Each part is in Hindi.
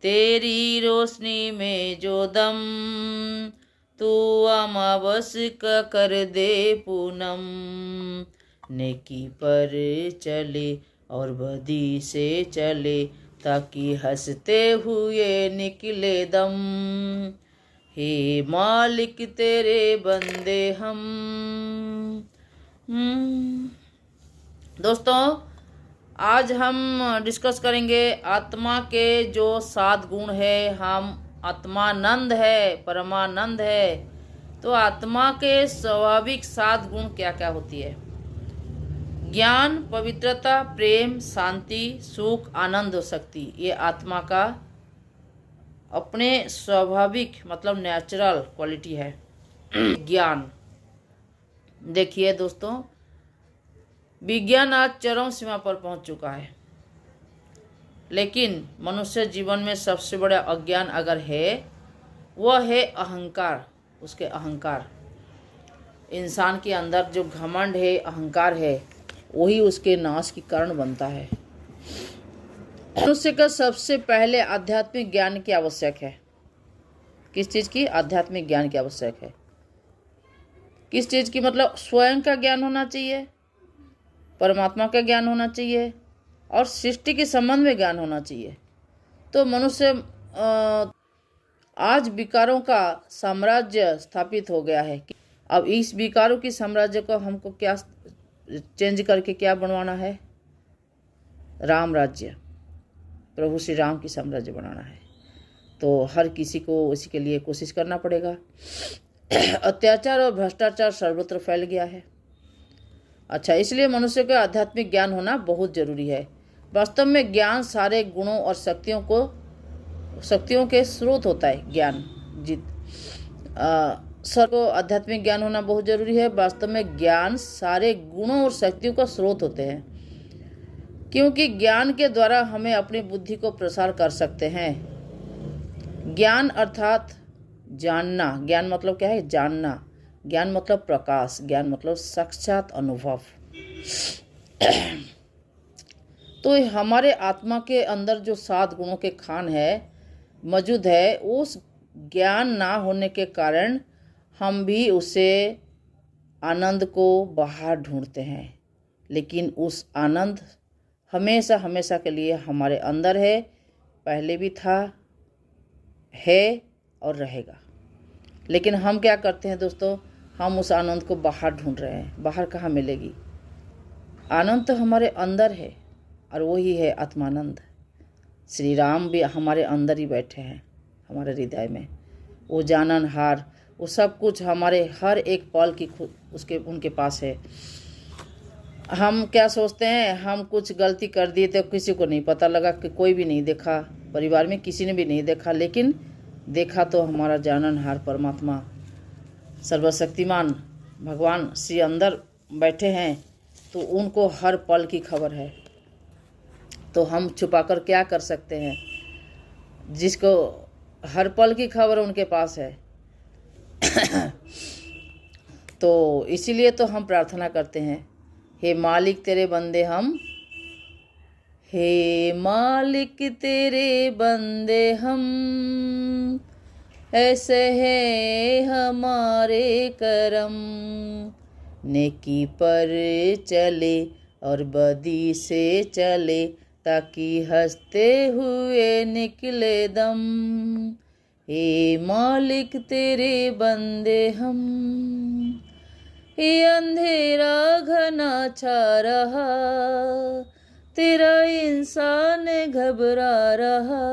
तेरी रोशनी में जो दम, तू अमावस का कर दे पूनम। नेकी पर चले और बदी से चले, ताकि हंसते हुए निकले दम। हे मालिक तेरे बंदे हम। दोस्तों, आज हम डिस्कस करेंगे आत्मा के जो 7 गुण है। हम आत्मानंद है, परमानंद है। तो आत्मा के स्वाभाविक 7 गुण क्या क्या होती है? ज्ञान, पवित्रता, प्रेम, शांति, सुख, आनंद और शक्ति। ये आत्मा का अपने स्वाभाविक मतलब नेचुरल क्वालिटी है। ज्ञान, देखिए दोस्तों, विज्ञान आज चरम सीमा पर पहुंच चुका है, लेकिन मनुष्य जीवन में सबसे बड़ा अज्ञान अगर है, वह है अहंकार। उसके अहंकार, इंसान के अंदर जो घमंड है, अहंकार है, वही उसके नाश के कारण बनता है। मनुष्य का सबसे पहले आध्यात्मिक ज्ञान की आवश्यक है। किस चीज़ की? आध्यात्मिक ज्ञान की आवश्यक है। किस चीज़ की? मतलब स्वयं का ज्ञान होना चाहिए, परमात्मा का ज्ञान होना चाहिए और सृष्टि के संबंध में ज्ञान होना चाहिए। तो मनुष्य आज विकारों का साम्राज्य स्थापित हो गया है। अब इस विकारों की साम्राज्य को हमको क्या चेंज करके क्या बनवाना है? राम राज्य, प्रभु श्री राम की साम्राज्य बनाना है। तो हर किसी को इसी के लिए कोशिश करना पड़ेगा। अत्याचार और भ्रष्टाचार सर्वत्र फैल गया है। अच्छा, इसलिए मनुष्य को आध्यात्मिक ज्ञान होना बहुत जरूरी है। वास्तव में ज्ञान सारे गुणों और शक्तियों के स्रोत होता है। ज्ञान सबको आध्यात्मिक ज्ञान होना बहुत जरूरी है। वास्तव में ज्ञान सारे गुणों और शक्तियों का स्रोत होते हैं, क्योंकि ज्ञान के द्वारा हमें अपनी बुद्धि को प्रसार कर सकते हैं। ज्ञान अर्थात जानना। ज्ञान मतलब क्या है? जानना। ज्ञान मतलब प्रकाश, ज्ञान मतलब साक्षात अनुभव। तो हमारे आत्मा के अंदर जो 7 गुणों के खान है मौजूद है, उस ज्ञान ना होने के कारण हम भी उसे आनंद को बाहर ढूंढते हैं। लेकिन उस आनंद हमेशा हमेशा के लिए हमारे अंदर है, पहले भी था, है और रहेगा। लेकिन हम क्या करते हैं दोस्तों? हम उस आनंद को बाहर ढूंढ रहे हैं। बाहर कहाँ मिलेगी? आनंद तो हमारे अंदर है और वही है आत्मानंद। श्री राम भी हमारे अंदर ही बैठे हैं, हमारे हृदय में। वो जाननहार, वो सब कुछ हमारे हर एक पल की उनके पास है। हम क्या सोचते हैं? हम कुछ गलती कर दिए तो किसी को नहीं पता लगा, कि कोई भी नहीं देखा, परिवार में किसी ने भी नहीं देखा, लेकिन देखा तो हमारा जाननहार परमात्मा सर्वशक्तिमान भगवान श्री अंदर बैठे हैं। तो उनको हर पल की खबर है। तो हम छुपाकर क्या कर सकते हैं? जिसको हर पल की खबर उनके पास है। तो इसीलिए तो हम प्रार्थना करते हैं, हे मालिक तेरे बंदे हम, हे मालिक तेरे बंदे हम, ऐसे है हमारे करम। नेकी पर चले और बदी से चले, ताकि हंसते हुए निकले दम। हे मालिक तेरे बंदे हम। ये अंधेरा घना छा रहा, तेरा इंसान घबरा रहा,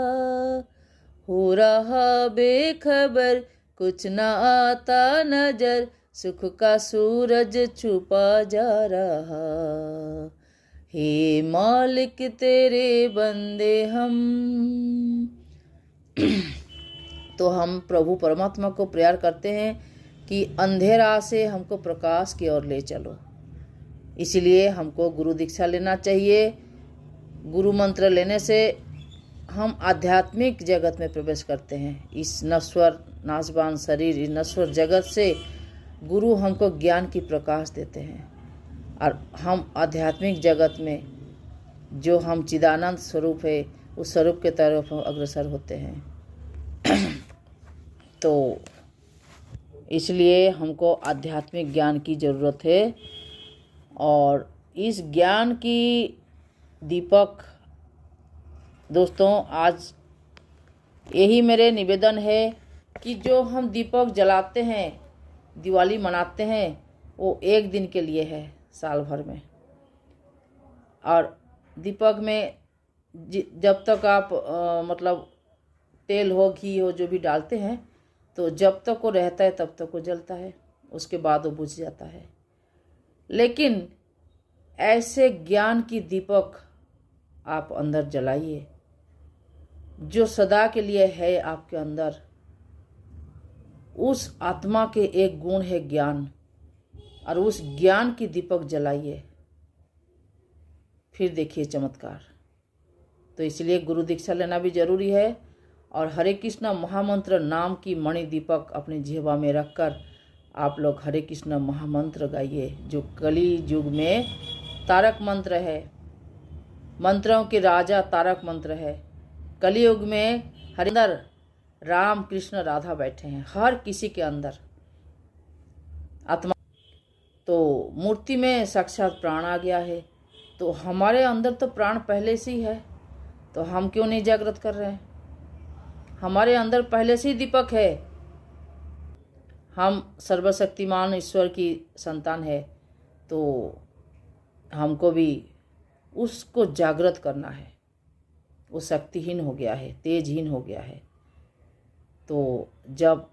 हो रहा बेखबर, कुछ न आता नजर, सुख का सूरज छुपा जा रहा। हे मालिक तेरे बंदे हम। तो हम प्रभु परमात्मा को प्रेयर करते हैं कि अंधेरा से हमको प्रकाश की ओर ले चलो। इसलिए हमको गुरु दीक्षा लेना चाहिए। गुरु मंत्र लेने से हम आध्यात्मिक जगत में प्रवेश करते हैं। इस नश्वर नाशवान शरीर, इस नश्वर जगत से गुरु हमको ज्ञान की प्रकाश देते हैं और हम आध्यात्मिक जगत में जो हम चिदानंद स्वरूप है उस स्वरूप के तरफ हम अग्रसर होते हैं। तो इसलिए हमको आध्यात्मिक ज्ञान की ज़रूरत है, और इस ज्ञान की दीपक दोस्तों आज यही मेरे निवेदन है कि जो हम दीपक जलाते हैं, दिवाली मनाते हैं, वो एक दिन के लिए है साल भर में। और दीपक में जब तक आप मतलब तेल हो, घी हो, जो भी डालते हैं, तो जब तक वो रहता है तब तक वो जलता है, उसके बाद वो बुझ जाता है। लेकिन ऐसे ज्ञान की दीपक आप अंदर जलाइए जो सदा के लिए है आपके अंदर। उस आत्मा के एक गुण है ज्ञान, और उस ज्ञान की दीपक जलाइए, फिर देखिए चमत्कार। तो इसलिए गुरु दीक्षा लेना भी जरूरी है, और हरे कृष्ण महामंत्र नाम की मणि दीपक अपनी जिह्वा में रखकर आप लोग हरे कृष्ण महामंत्र गाइए, जो कली युग में तारक मंत्र है। मंत्रों के राजा तारक मंत्र है। कलयुग में हर अंदर राम कृष्ण राधा बैठे हैं, हर किसी के अंदर आत्मा। तो मूर्ति में साक्षात प्राण आ गया है, तो हमारे अंदर तो प्राण पहले से ही है, तो हम क्यों नहीं जागृत कर रहे हैं? हमारे अंदर पहले से ही दीपक है। हम सर्वशक्तिमान ईश्वर की संतान है, तो हमको भी उसको जागृत करना है। वो शक्तिहीन हो गया है, तेजहीन हो गया है। तो जब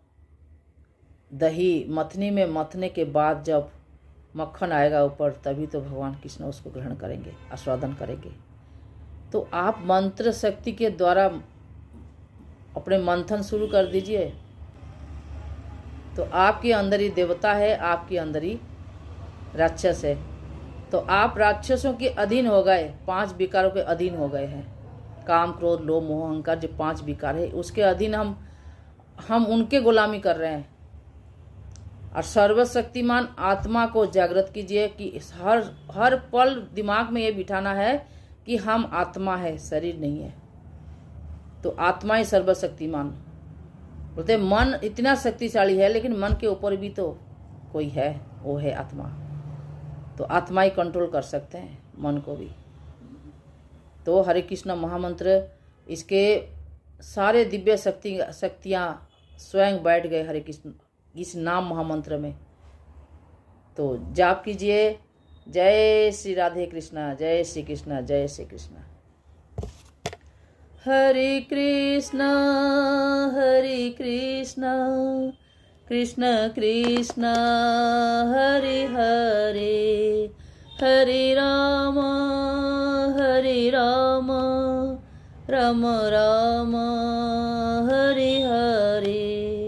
दही मथनी में मथने के बाद जब मक्खन आएगा ऊपर, तभी तो भगवान कृष्ण उसको ग्रहण करेंगे, आस्वादन करेंगे। तो आप मंत्र शक्ति के द्वारा अपने मंथन शुरू कर दीजिए, तो आपके अंदर ही देवता है, आपके अंदर ही राक्षस है। तो आप राक्षसों के अधीन हो गए, 5 विकारों के अधीन हो गए हैं। काम, क्रोध, लोभ, मोह, अहंकार, जो 5 विकार है, उसके अधीन हम उनके गुलामी कर रहे हैं। और सर्वशक्तिमान आत्मा को जागृत कीजिए कि हर पल दिमाग में ये बिठाना है कि हम आत्मा है, शरीर नहीं है। तो आत्मा ही सर्वशक्तिमान। बोलते मन इतना शक्तिशाली है, लेकिन मन के ऊपर भी तो कोई है, वो है आत्मा। तो आत्मा ही कंट्रोल कर सकते हैं मन को भी। तो हरे कृष्ण महामंत्र, इसके सारे दिव्य शक्तियाँ स्वयं बैठ गए हरे कृष्ण इस नाम महामंत्र में। तो जाप कीजिए। जय श्री राधे कृष्णा, जय श्री कृष्णा, जय श्री कृष्णा। हरे कृष्णा कृष्ण कृष्ण हरे हरे, हरे राम राम राम हरे हरे।